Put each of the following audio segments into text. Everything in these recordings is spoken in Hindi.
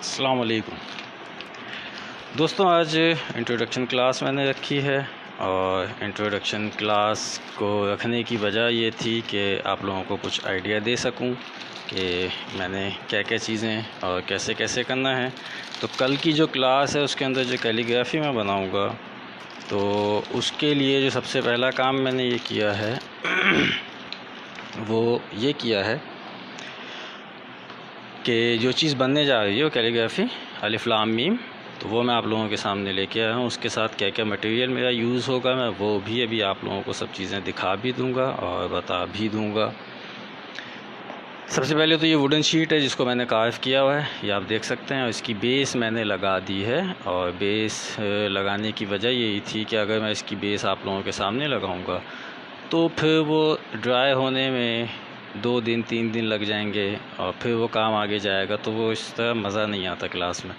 अस्सलाम वालेकुम दोस्तों, आज इंट्रोडक्शन क्लास मैंने रखी है और इंट्रोडक्शन क्लास को रखने की वजह ये थी कि आप लोगों को कुछ आइडिया दे सकूं कि मैंने क्या क्या चीज़ें और कैसे कैसे करना है। तो कल की जो क्लास है उसके अंदर जो कैलीग्राफी मैं बनाऊंगा, तो उसके लिए जो सबसे पहला काम मैंने ये किया है वो ये किया है कि जो चीज़ बनने जा रही है वो कैलीग्राफी अलिफ लाम मीम, तो वो मैं आप लोगों के सामने लेके आया हूँ। उसके साथ क्या क्या मटेरियल मेरा यूज़ होगा मैं वो भी अभी आप लोगों को सब चीज़ें दिखा भी दूँगा और बता भी दूँगा। सबसे पहले तो ये वुडन शीट है जिसको मैंने कार्व किया हुआ है, ये आप देख सकते हैं। और इसकी बेस मैंने लगा दी है और बेस लगाने की वजह यही थी कि अगर मैं इसकी बेस आप लोगों के सामने लगाऊँगा तो फिर वो ड्राई होने में 2 दिन 3 दिन लग जाएंगे और फिर वो काम आगे जाएगा, तो वो इस तरह मज़ा नहीं आता क्लास में।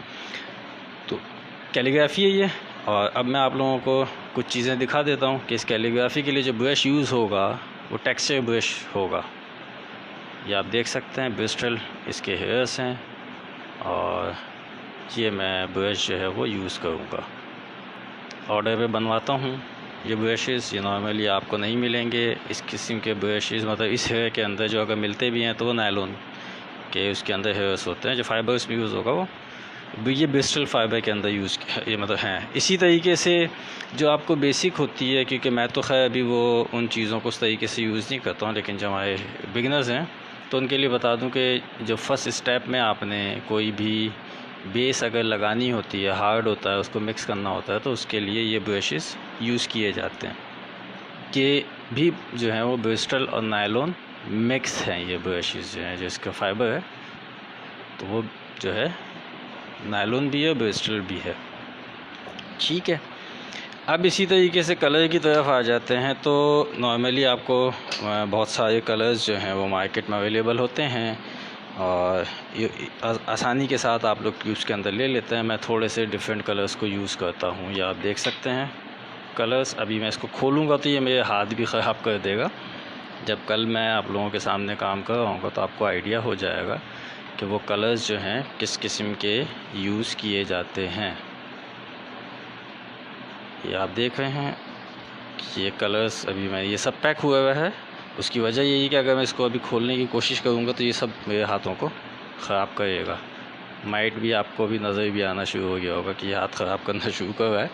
तो कैलीग्राफी है ये। और अब मैं आप लोगों को कुछ चीज़ें दिखा देता हूँ कि इस कैलीग्राफी के लिए जो ब्रश यूज़ होगा वो टेक्सचर ब्रश होगा। ये आप देख सकते हैं ब्रिस्टल इसके हेयर्स हैं और ये मैं ब्रश जो है वो यूज़ करूँगा। ऑर्डर पे बनवाता हूँ ये ब्रशेज़। ये नॉर्मली आपको नहीं मिलेंगे इस किस्म के ब्रशेज़, मतलब इस हेयर के अंदर जो अगर मिलते भी हैं तो वो नायलॉन के उसके अंदर हेयर्स होते हैं। जो फाइबर्स में यूज़ होगा वो ये ब्रिस्टल फाइबर के अंदर यूज़ ये मतलब हैं। इसी तरीके से जो आपको बेसिक होती है, क्योंकि मैं तो खैर अभी वो उन चीज़ों को उस तरीके से यूज़ नहीं करता हूँ, लेकिन जो हमारे बिगिनर्स हैं तो उनके लिए बता दूँ कि जो फर्स्ट स्टेप में आपने कोई भी बेस अगर लगानी होती है, हार्ड होता है, उसको मिक्स करना होता है, तो उसके लिए ये ब्रशेस यूज़ किए जाते हैं कि भी जो है वो ब्रिस्टल और नायलॉन मिक्स हैं। ये ब्रशेस जो हैं, जो इसका फाइबर है तो वो जो है नायलॉन भी है, ब्रिस्टल भी है। ठीक है, अब इसी तरीके से कलर की तरफ आ जाते हैं। तो नॉर्मली आपको बहुत सारे कलर्स जो हैं वो मार्केट में अवेलेबल होते हैं और ये आसानी के साथ आप लोग ट्यूब्स के अंदर ले लेते हैं। मैं थोड़े से डिफरेंट कलर्स को यूज़ करता हूँ। ये आप देख सकते हैं कलर्स। अभी मैं इसको खोलूँगा तो ये मेरे हाथ भी ख़राब कर देगा। जब कल मैं आप लोगों के सामने काम कर रहा हूँ तो आपको आइडिया हो जाएगा कि वो कलर्स जो हैं किस किस्म के यूज़ किए जाते हैं। ये आप देख रहे हैं कि ये कलर्स अभी मैं ये सब पैक हुआ हुआ है। उसकी वजह यही कि अगर मैं इसको अभी खोलने की कोशिश करूँगा तो ये सब मेरे हाथों को ख़राब करेगा। माइट भी आपको भी नज़र भी आना शुरू हो गया होगा कि ये हाथ ख़राब करना शुरू कर रहा है।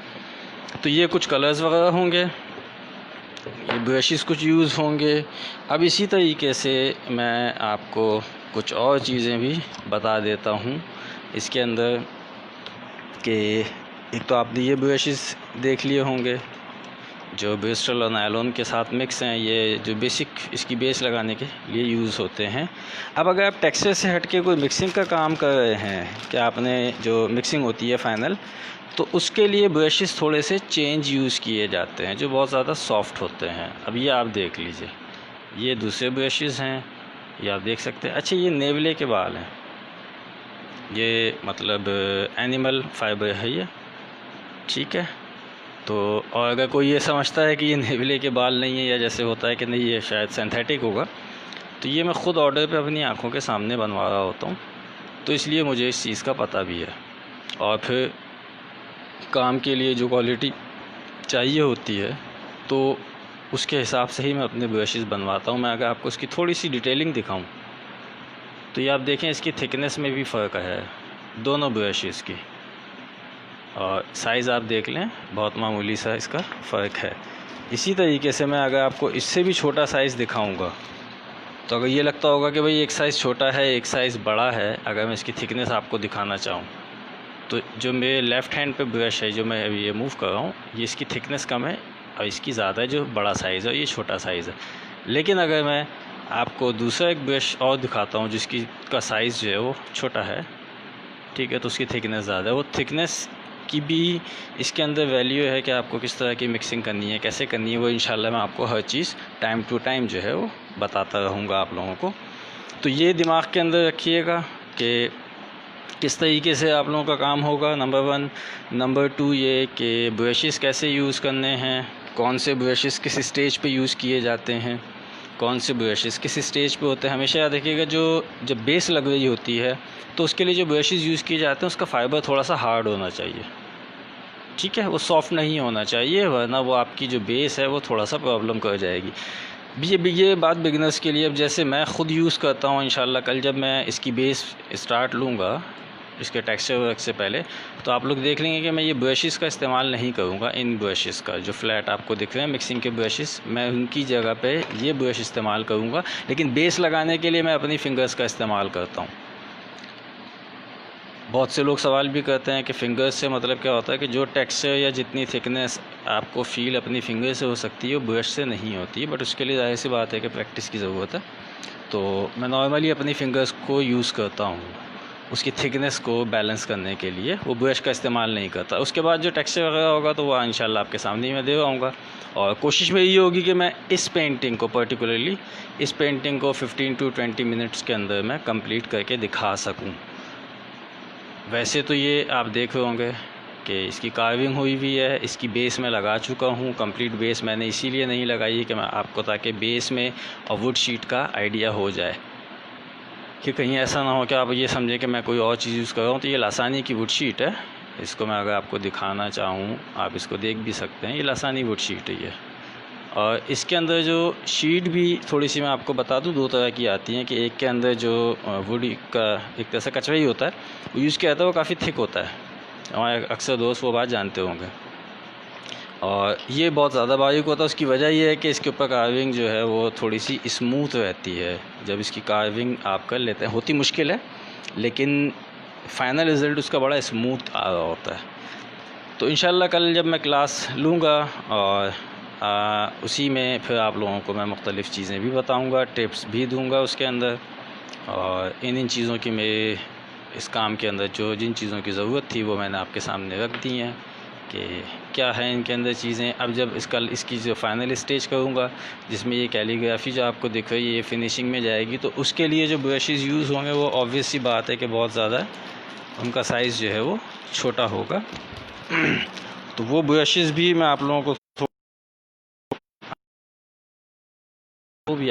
तो ये कुछ कलर्स वगैरह होंगे, ये ब्रशेस कुछ यूज़ होंगे। अब इसी तरीके से मैं आपको कुछ और चीज़ें भी बता देता हूँ इसके अंदर कि एक तो आपने ये ब्रशेस देख लिए होंगे जो ब्रिस्टल और नायलॉन के साथ मिक्स हैं। ये जो बेसिक इसकी बेस लगाने के लिए यूज़ होते हैं। अब अगर आप टेक्सचर से हट के कोई मिक्सिंग का काम कर रहे हैं कि आपने जो मिक्सिंग होती है फ़ाइनल, तो उसके लिए ब्रशेस थोड़े से चेंज यूज़ किए जाते हैं जो बहुत ज़्यादा सॉफ्ट होते हैं। अब ये आप देख लीजिए, ये दूसरे ब्रशेस हैं, ये आप देख सकते हैं। अच्छा, ये नेवले के बाल हैं, ये मतलब एनिमल फाइबर है ये। ठीक है, तो और अगर कोई ये समझता है कि ये नेवले के बाल नहीं है या जैसे होता है कि नहीं ये शायद सिंथेटिक होगा, तो ये मैं ख़ुद ऑर्डर पे अपनी आंखों के सामने बनवा रहा होता हूँ, तो इसलिए मुझे इस चीज़ का पता भी है। और फिर काम के लिए जो क्वालिटी चाहिए होती है तो उसके हिसाब से ही मैं अपने ब्रशेस बनवाता हूँ। मैं अगर आपको इसकी थोड़ी सी डिटेलिंग दिखाऊँ तो ये आप देखें इसकी थिकनेस में भी फ़र्क है दोनों ब्रशेस की, और साइज़ आप देख लें बहुत मामूली सा इसका फ़र्क है। इसी तरीके से मैं अगर आपको इससे भी छोटा साइज़ दिखाऊंगा तो अगर ये लगता होगा कि भाई एक साइज़ छोटा है एक साइज़ बड़ा है, अगर मैं इसकी थिकनेस आपको दिखाना चाहूँ तो जो मेरे लेफ़्ट हैंड पे ब्रश है जो मैं अभी ये मूव कर रहा हूँ, ये इसकी थिकनेस कम है और इसकी ज़्यादा है जो बड़ा साइज़ है, ये छोटा साइज़ है। लेकिन अगर मैं आपको दूसरा एक ब्रश और दिखाता हूँ जिसकी का साइज़ जो है वो छोटा है, ठीक है, तो उसकी थिकनेस ज़्यादा है। वो थिकनेस की भी इसके अंदर वैल्यू है कि आपको किस तरह की मिक्सिंग करनी है, कैसे करनी है, वो इंशाल्लाह मैं आपको हर चीज़ टाइम टू टाइम जो है वो बताता रहूँगा आप लोगों को। तो ये दिमाग के अंदर रखिएगा कि किस तरीके से आप लोगों का काम होगा, नंबर 1। नंबर 2 ये कि ब्रशेस कैसे यूज़ करने हैं, कौन से ब्रशेस किस स्टेज पे यूज़ किए जाते हैं, कौन से ब्रशेस किस स्टेज पे होते हैं। हमेशा याद रखिएगा जब बेस लग रही होती है तो उसके लिए जो ब्रशेस यूज़ किए जाते हैं उसका फ़ाइबर थोड़ा सा हार्ड होना चाहिए, ठीक है, वो सॉफ्ट नहीं होना चाहिए, वरना वो आपकी जो बेस है वो थोड़ा सा प्रॉब्लम कर जाएगी। ये बात बिगिनर्स के लिए। अब जैसे मैं ख़ुद यूज़ करता हूँ, इंशाल्लाह कल जब मैं इसकी बेस स्टार्ट लूँगा इसके टेक्सचर वर्क से पहले, तो आप लोग देख लेंगे कि मैं ये ब्रशेस का इस्तेमाल नहीं करूँगा। इन ब्रशेस का जो फ्लैट आपको दिख रहे हैं मिक्सिंग के ब्रशेस, मैं उनकी जगह पे ये ब्रश इस्तेमाल करूँगा, लेकिन बेस लगाने के लिए मैं अपनी फिंगर्स का इस्तेमाल करता हूँ। बहुत से लोग सवाल भी करते हैं कि फ़िंगर्स से मतलब क्या होता है, कि जो टेक्सचर या जितनी थिकनेस आपको फ़ील अपनी फिंगर से हो सकती है वो ब्रश से नहीं होती है, बट उसके लिए ज़ाहिर सी बात है कि प्रैक्टिस की ज़रूरत है। तो मैं नॉर्मली अपनी फिंगर्स को यूज़ करता हूँ उसकी थिकनेस को बैलेंस करने के लिए, वो ब्रश का इस्तेमाल नहीं करता। उसके बाद जो टेक्सचर वगैरह होगा तो वो इंशाल्लाह आपके सामने ही मैं दे आऊँगा। और कोशिश मेरी ये होगी कि मैं इस पेंटिंग को पर्टिकुलरली इस पेंटिंग को 15 to 20 मिनट्स के अंदर मैं कंप्लीट करके दिखा सकूँ। वैसे तो ये आप देख रहे होंगे कि इसकी कार्विंग हुई हुई है, इसकी बेस में लगा चुका हूँ। कंप्लीट बेस मैंने इसीलिए नहीं लगाई है कि मैं आपको, ताकि बेस में और वुड शीट का आइडिया हो जाए, कि कहीं ऐसा ना हो कि आप ये समझें कि मैं कोई और चीज़ यूज़ कर रहा हूँ। तो ये लासानी की वुड शीट है, इसको मैं अगर आपको दिखाना चाहूँ आप इसको देख भी सकते हैं। ये लासानी वुड शीट है ये, और इसके अंदर जो शीट भी थोड़ी सी मैं आपको बता दूं, दो तरह की आती हैं। कि एक के अंदर जो वुड का एक तरह से कचरा ही होता है, वो यूज़ किया जाता है, वो काफ़ी थिक होता है, हमारे अक्सर दोस्त वो बात जानते होंगे। और ये बहुत ज़्यादा बारीक होता है। उसकी वजह ये है कि इसके ऊपर कार्विंग जो है वो थोड़ी सी स्मूथ रहती है। जब इसकी कार्विंग आप कर लेते हैं, होती मुश्किल है लेकिन फ़ाइनल रिज़ल्ट उसका बड़ा स्मूथ आ रहा होता है। तो इंशाल्लाह कल जब मैं क्लास लूँगा और उसी में फिर आप लोगों को मैं मुख्तलिफ़ चीज़ें भी बताऊंगा, टिप्स भी दूंगा उसके अंदर। और इन चीज़ों की मेरे इस काम के अंदर जिन चीज़ों की ज़रूरत थी वो मैंने आपके सामने रख दी हैं कि क्या है इनके अंदर चीज़ें। अब जब इसकी जो फ़ाइनल स्टेज करूँगा, जिसमें ये कैलीग्राफी जो आपको दिख रही है ये फिनिशिंग में जाएगी, तो उसके लिए जो ब्रशेज़ यूज़ होंगे वो ऑब्वियस सी बात है कि बहुत ज़्यादा उनका साइज़ जो है वो छोटा होगा। तो वो ब्रशेज़ भी मैं आप लोगों को भी